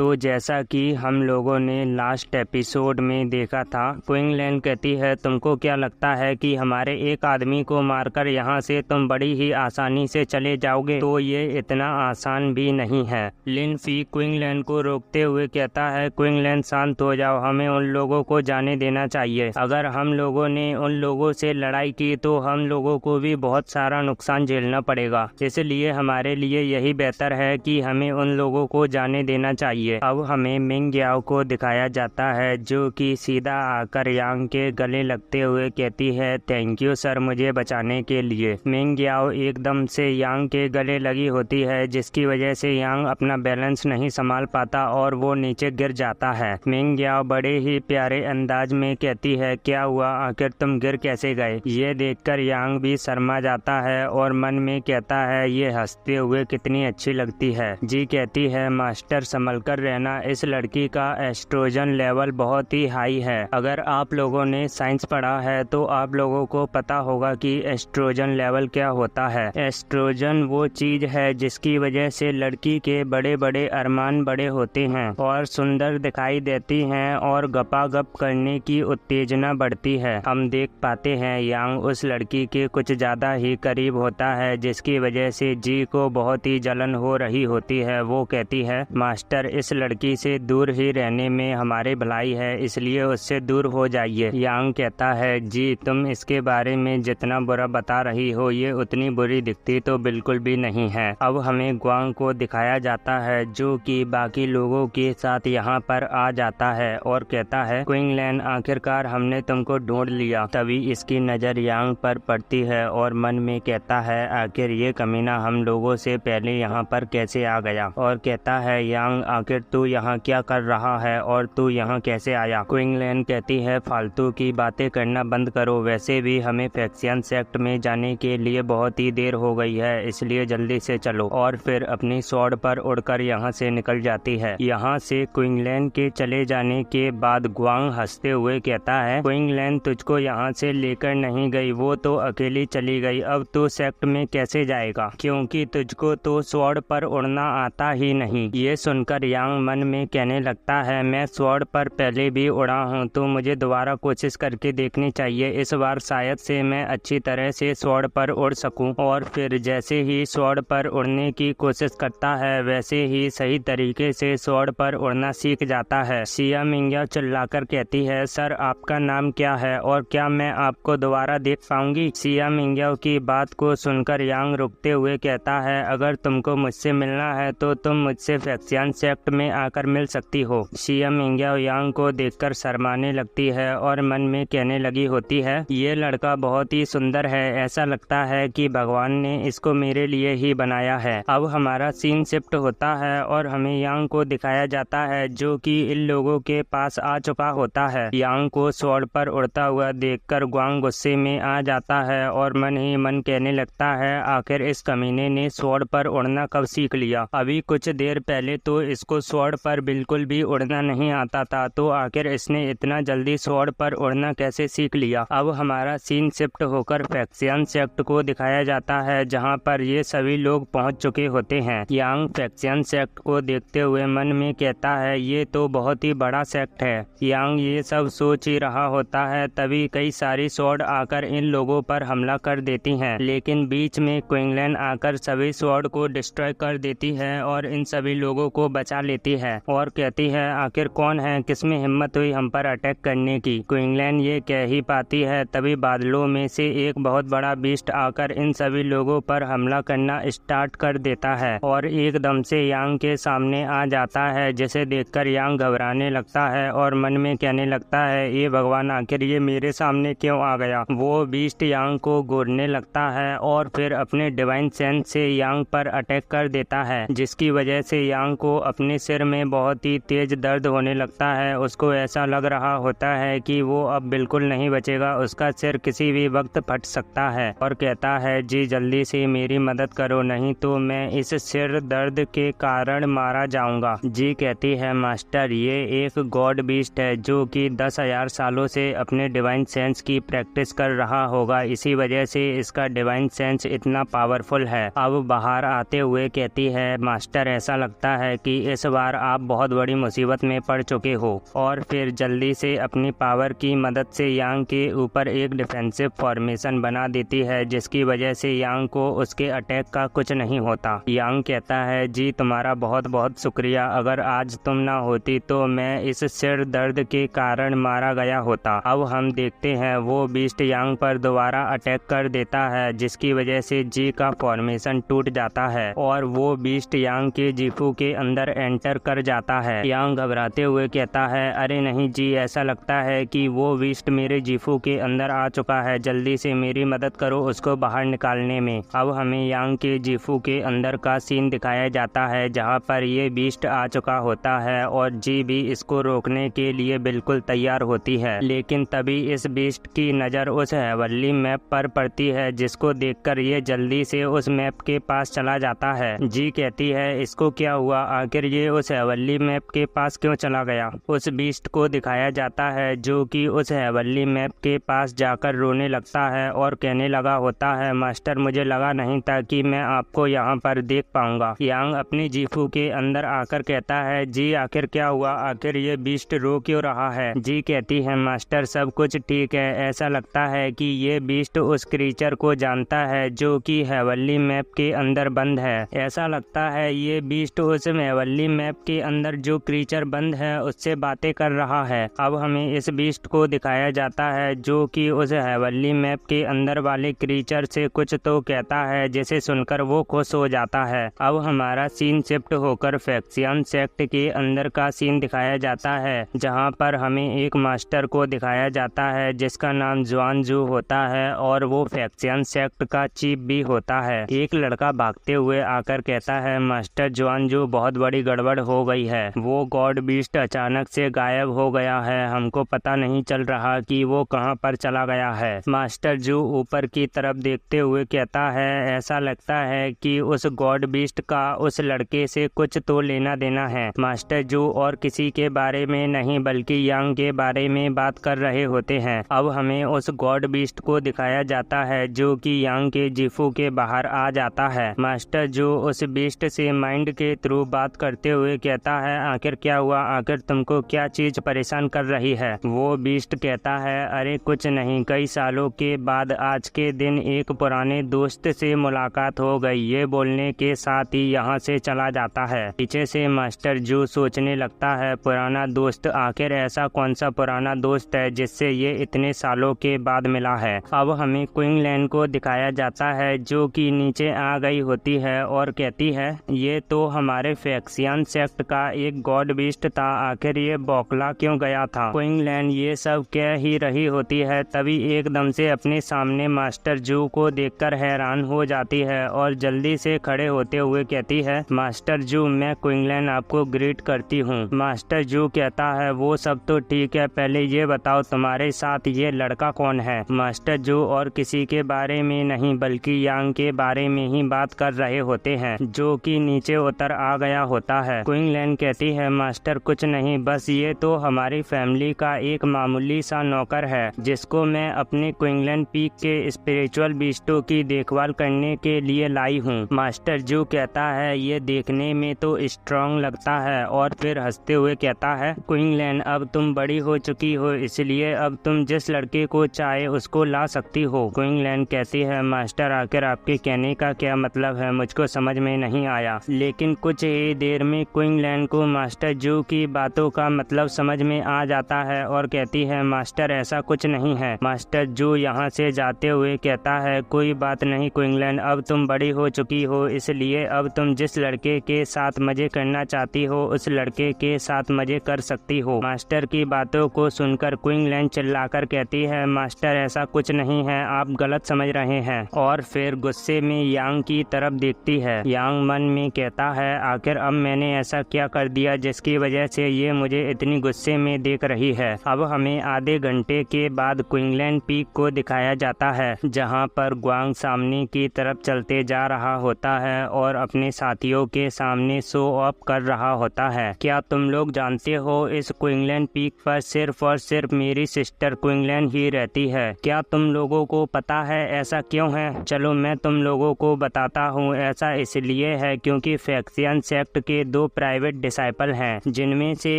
तो जैसा कि हम लोगों ने लास्ट एपिसोड में देखा था, क्विंगलैन कहती है तुमको क्या लगता है कि हमारे एक आदमी को मारकर यहाँ से तुम बड़ी ही आसानी से चले जाओगे? तो ये इतना आसान भी नहीं है। लिन फी क्विंगलैन को रोकते हुए कहता है क्विंगलैन शांत हो जाओ, हमें उन लोगों को जाने देना चाहिए। अगर हम लोगों ने उन लोगों से लड़ाई की तो हम लोगों को भी बहुत सारा नुकसान झेलना पड़ेगा, इसलिए हमारे लिए यही बेहतर है कि हमें उन लोगों को जाने देना चाहिए। अब हमें मिंग याओ को दिखाया जाता है जो कि सीधा आकर यांग के गले लगते हुए कहती है थैंक यू सर मुझे बचाने के लिए। मिंग याओ एकदम से यांग के गले लगी होती है, जिसकी वजह से यांग अपना बैलेंस नहीं संभाल पाता और वो नीचे गिर जाता है। मिंग याओ बड़े ही प्यारे अंदाज में कहती है क्या हुआ, आखिर तुम गिर कैसे गए? ये देखकर यांग भी शर्मा जाता है और मन में कहता है ये हंसते हुए कितनी अच्छी लगती है। जी कहती है मास्टर संभल कर रहना, इस लड़की का एस्ट्रोजन लेवल बहुत ही हाई है। अगर आप लोगों ने साइंस पढ़ा है तो आप लोगों को पता होगा कि एस्ट्रोजन लेवल क्या होता है। एस्ट्रोजन वो चीज है जिसकी वजह से लड़की के बड़े बड़े अरमान बड़े होते हैं और सुंदर दिखाई देती हैं और गपागप करने की उत्तेजना बढ़ती है। हम देख पाते हैं यांग उस लड़की के कुछ ज्यादा ही करीब होता है, जिसकी वजह से जी को बहुत ही जलन हो रही होती है। वो कहती है मास्टर इस लड़की से दूर ही रहने में हमारी भलाई है, इसलिए उससे दूर हो जाइए। यांग कहता है जी तुम इसके बारे में जितना बुरा बता रही हो ये उतनी बुरी दिखती तो बिल्कुल भी नहीं है। अब हमें ग्वांग को दिखाया जाता है जो कि बाकी लोगों के साथ यहाँ पर आ जाता है और कहता है क्विंगलैन आखिरकार हमने तुमको ढूंढ लिया। तभी इसकी नजर यांग पर पड़ती है और मन में कहता है आखिर ये कमीना हम लोगों से पहले यहाँ पर कैसे आ गया। और कहता है यांग आखिर तू यहाँ क्या कर रहा है और तू यहाँ कैसे आया? क्विंगलैन कहती है फालतू की बातें करना बंद करो, वैसे भी हमें फैक्सियन सेक्ट में जाने के लिए बहुत ही देर हो गई है, इसलिए जल्दी से चलो। और फिर अपनी स्वॉर्ड पर उड़कर यहाँ से निकल जाती है। यहाँ से क्विंगलैन के चले जाने के बाद ग्वांग हंसते हुए कहता है क्विंगलैन तुझको यहाँ से लेकर नहीं गई, वो तो अकेली चली गई, अब तू सेक्ट में कैसे जाएगा क्योंकि तुझको तो स्वॉर्ड पर उड़ना आता ही नहीं। ये सुनकर यांग मन में कहने लगता है मैं स्वॉर्ड पर पहले भी उड़ा हूँ तो मुझे दोबारा कोशिश करके देखनी चाहिए, इस बार शायद से मैं अच्छी तरह से स्वॉर्ड पर उड़ सकूं। और फिर जैसे ही स्वॉर्ड पर उड़ने की कोशिश करता है वैसे ही सही तरीके से स्वॉर्ड पर उड़ना सीख जाता है। सिया मिंग्याओ चिल्लाकर कहती है सर आपका नाम क्या है और क्या मैं आपको दोबारा देख पाऊंगी? सिया मिंग्याओ की बात को सुनकर यांग रुकते हुए कहता है अगर तुमको मुझसे मिलना है तो तुम मुझसे फैक्सियन सेक्ट में आकर मिल सकती हो। सिया मिंग्याओ यांग को देखकर शर्माने लगती है और मन में कहने लगी होती है ये लड़का बहुत ही सुंदर है, ऐसा लगता है कि भगवान ने इसको मेरे लिए ही बनाया है। अब हमारा सीन शिफ्ट होता है और हमें यांग को दिखाया जाता है जो कि इन लोगों के पास आ चुका होता है। यांग को स्वॉर्ड पर उड़ता हुआ देखकर ग्वांग गुस्से में आ जाता है और मन ही मन कहने लगता है आखिर इस कमीने ने स्वॉर्ड पर उड़ना कब सीख लिया? अभी कुछ देर पहले तो इसको स्वॉर्ड पर बिल्कुल भी उड़ना नहीं आता था, तो आखिर इसने इतना जल्दी स्वॉर्ड पर उड़ना कैसे सीख लिया? अब हमारा सीन शिफ्ट होकर फैक्सियन सेक्ट को दिखाया जाता है जहां पर ये सभी लोग पहुंच चुके होते हैं। यांग फैक्सियन सेक्ट को देखते हुए मन में कहता है ये तो बहुत ही बड़ा सेक्ट है। यांग ये सब सोच ही रहा होता है तभी कई सारी स्वॉर्ड आकर इन लोगों पर हमला कर देती हैं, लेकिन बीच में क्विंगलैन आकर सभी स्वॉर्ड को डिस्ट्रॉय कर देती है और इन सभी लोगों को बचा लेती है और कहती है आखिर कौन है, किसमें हिम्मत हुई हम पर अटैक करने की? क्विंगलैन ये कह ही पाती है तभी बादलों में से एक बहुत बड़ा बीस्ट आकर इन सभी लोगों पर हमला करना स्टार्ट कर देता है और एकदम से यांग के सामने आ जाता है, जिसे देखकर यांग घबराने लगता है और मन में कहने लगता है ये भगवान आखिर ये मेरे सामने क्यों आ गया? वो बीस्ट यांग को गोरने लगता है और फिर अपने डिवाइन सेंस से यांग पर अटैक कर देता है, जिसकी वजह से यांग को अपने सिर में बहुत ही तेज दर्द होने लगता है। उसको ऐसा लग रहा होता है कि वो अब बिल्कुल नहीं बचेगा, उसका सिर किसी भी वक्त फट सकता है और कहता है जी जल्दी से मेरी मदद करो नहीं तो मैं इस सिर दर्द के कारण मारा जाऊंगा। जी कहती है मास्टर ये एक गॉड बीस्ट है जो कि 10,000 सालों से अपने डिवाइन सेंस की प्रैक्टिस कर रहा होगा, इसी वजह से इसका डिवाइन सेंस इतना पावरफुल है। अब बाहर आते हुए कहती है मास्टर ऐसा लगता है कि इस बार आप बहुत बड़ी मुसीबत में पड़ चुके हो। और फिर जल्दी से अपनी पावर की मदद से यांग के ऊपर एक डिफेंसिव फॉर्मेशन बना देती है, जिसकी वजह से यांग को उसके अटैक का कुछ नहीं होता। यांग कहता है, जी तुम्हारा बहुत बहुत शुक्रिया, अगर आज तुम ना होती तो मैं इस सिर दर्द के कारण मारा गया होता। अब हम देखते हैं वो बीस्ट यांग पर दोबारा अटैक कर देता है, जिसकी वजह से जी का फॉर्मेशन टूट जाता है और वो बीस्ट यांग के जीफू के अंदर एंटर कर जाता है। यांग घबराते हुए कहता है, अरे नहीं जी, ऐसा लगता है कि वो बीस्ट मेरे जीफू के अंदर आ चुका है, जल्दी से मेरी मदद करो उसको बाहर निकालने में। अब हमें यांग के जीफू के अंदर का सीन दिखाया जाता है, जहाँ पर ये बीस्ट आ चुका होता है और जी भी इसको रोकने के लिए बिल्कुल तैयार होती है। लेकिन तभी इस बीस्ट की नज़र उस हैवनली मैप पर पड़ती है, जिसको देखकर ये जल्दी से उस मैप के पास चला जाता है। जी कहती है, इसको क्या हुआ, आखिर ये उस हैवनली मैप के पास क्यों चला गया। उस बीस्ट को दिखाया जाता है जो कि उस हैवनली मैप के पास जाकर रोने लगता है और कहने लगा होता है, मास्टर मुझे लगा नहीं था कि मैं आपको यहाँ पर देख पाऊंगा। यांग अपनी जीफू के अंदर आकर कहता है, जी आखिर क्या हुआ, आखिर ये बीस्ट रो क्यों रहा है। जी कहती है, मास्टर सब कुछ ठीक है, ऐसा लगता है कि ये बीस्ट उस क्रीचर को जानता है जो कि हैवनली मैप के अंदर बंद है। ऐसा लगता है ये बीस्ट उस हैवनली मैप के अंदर जो क्रीचर बंद है उससे बातें कर रहा है। अब हमें इस बीस्ट को दिखाया जाता है जो कि उस हैवनली मैप के अंदर वाले क्रीचर से कुछ तो कहता है, जिसे सुनकर वो खुश हो जाता है। अब हमारा सीन शिफ्ट होकर फैक्सियन सेक्ट के अंदर का सीन दिखाया जाता है, जहाँ पर हमें एक मास्टर को दिखाया जाता है जिसका नाम जुआनजू होता है और वो फैक्सियन सेक्ट का चीफ भी होता है। एक लड़का भागते हुए आकर कहता है, मास्टर जुआनजू बहुत बड़ी गड़बड़ हो गई है, वो गॉड बीस्ट अचानक से गायब हो गया है, हमको पता नहीं चल रहा कि वो कहाँ पर चला गया है। मास्टर जू ऊपर की तरफ देखते हुए कहता है, ऐसा लगता है कि उस गॉड बीस्ट का उस लड़के से कुछ तो लेना देना है। मास्टर जू और किसी के बारे में नहीं बल्कि यांग के बारे में बात कर रहे होते हैं। अब हमें उस गॉड बीस्ट को दिखाया जाता है जो कि यांग के जीफू के बाहर आ जाता है। मास्टर जू उस बीस्ट से माइंड के थ्रू बात करते हुए कहता है, आखिर क्या हुआ, आखिर तुमको क्या चीज परेशान कर रही है। वो बीस्ट कहता है, अरे कुछ नहीं, कई सालों के बाद आज के दिन एक पुराने दोस्त से मुलाकात हो गई। ये बोलने के साथ ही यहाँ से चला जाता है। पीछे से मास्टर जू सोचने लगता है, पुराना दोस्त, आखिर ऐसा कौन सा पुराना दोस्त है जिससे ये इतने सालों के बाद मिला है। अब हमें क्विंगलैंड को दिखाया जाता है जो कि नीचे आ गई होती है और कहती है, ये तो हमारे फैक्सियन सेक्ट का एक गॉड बीस्ट था, आखिर ये बौखला क्यों गया था। क्विंगलैंड ये सब कह ही रही होती है, तभी एकदम से अपने सामने मास्टर जू को देखकर हैरान हो जाती है और जल्दी से खड़े होते हुए कहती है, मास्टर जू, मैं क्विंगलैंड आपको ग्रीट करती हूँ। मास्टर जू कहता है, वो सब तो ठीक है, पहले ये बताओ तुम्हारे साथ ये लड़का कौन है। मास्टर जू और किसी के बारे में नहीं बल्कि यांग के बारे में ही बात कर रहे होते हैं जो कि नीचे उतर आ गया होता है। क्विंगलैंड कहती है, मास्टर कुछ नहीं, बस ये तो हमारी फैमिली का एक मामूली सा नौकर है जिसको मैं अपने क्विंगलैंड पीक के स्पिरिचुअल बीस्टों की देखभाल करने के लिए लाई हूँ। मास्टर जू कहता है, ये देखने में तो स्ट्रॉन्ग लगता है और फिर हंसते हुए कहता है, क्विंगलैंड अब तुम बड़ी हो चुकी हो, इसलिए अब तुम जिस लड़के को चाहे उसको ला सकती हो। क्विंगलैंड कहती है, मास्टर आखिर आपके कहने का क्या मतलब है, मुझको समझ में नहीं आया। लेकिन कुछ ही देर में क्विंगलैंड को मास्टर जू की बातों का मतलब समझ में आ जाता है और कहती है, मास्टर ऐसा कुछ नहीं है। मास्टर जू यहाँ से जाते हुए कहता है, कोई बात नहीं क्विंगलैंड, अब तुम बड़ी हो चुकी हो, इसलिए अब तुम जिस लड़के के साथ मजे करना चाहती हो उस लड़के के साथ मजे कर सकती हो। मास्टर की बातों को सुनकर क्विंगलैंड चिल्लाकर कहती है, मास्टर ऐसा कुछ नहीं है, आप गलत समझ रहे हैं। और फिर गुस्से में यांग की तरफ देखती है। यांग मन में कहता है, आखिर अब मैंने ऐसा क्या कर दिया जिसकी वजह से ये मुझे इतनी गुस्से में देख रही है। अब हमें आधे घंटे के बाद क्विंगलैंड पीक को दिखाया जाता है जहां पर ग्वांग सामने की तरफ चलते जा रहा होता है और अपने साथियों के सामने शो ऑफ कर रहा होता है। क्या तुम लोग जानते हो इस क्विंगलैंड पीक पर सिर्फ और सिर्फ मेरी सिस्टर क्विंगलैंड ही रहती है। क्या तुम लोगों को पता है ऐसा क्यों है? चलो मैं तुम लोगों को बताता हूँ। ऐसा इसलिए है क्योंकि फैक्सियन सेक्ट के 2 प्राइवेट डिसाइपल हैं, जिनमें से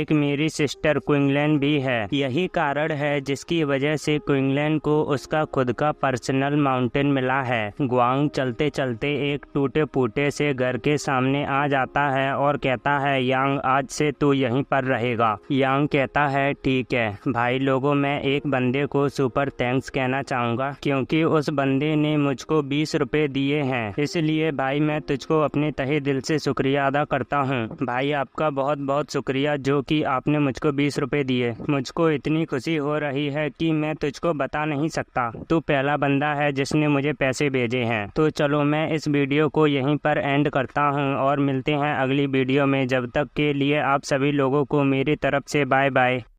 एक मेरी सिस्टर क्विंगलैन भी है। यही कारण है जिसकी वजह से क्विंगलैन को उसका खुद का पर्सनल माउंटेन मिला है। ग्वांग चलते चलते एक टूटे फूटे से घर के सामने आ जाता है और कहता है, यांग आज से तू यहीं पर रहेगा। यांग कहता है, ठीक है भाई लोगों, मैं एक बंदे को सुपर थैंक्स कहना चाहूँगा, क्योंकि उस बंदे ने मुझको 20 रुपए दिए हैं, इसलिए भाई मैं तुझको अपने तहे दिल से शुक्रिया अदा करता हूँ। भाई आपका बहुत बहुत शुक्रिया जो कि आपने मुझको 20 रुपए दिए। मुझको इतनी खुशी हो रही है कि मैं तुझको बता नहीं सकता। तू पहला बंदा है जिसने मुझे पैसे भेजे हैं। तो चलो मैं इस वीडियो को यहीं पर एंड करता हूँ और मिलते हैं अगली वीडियो में। जब तक के लिए आप सभी लोगों को मेरी तरफ से बाय बाय।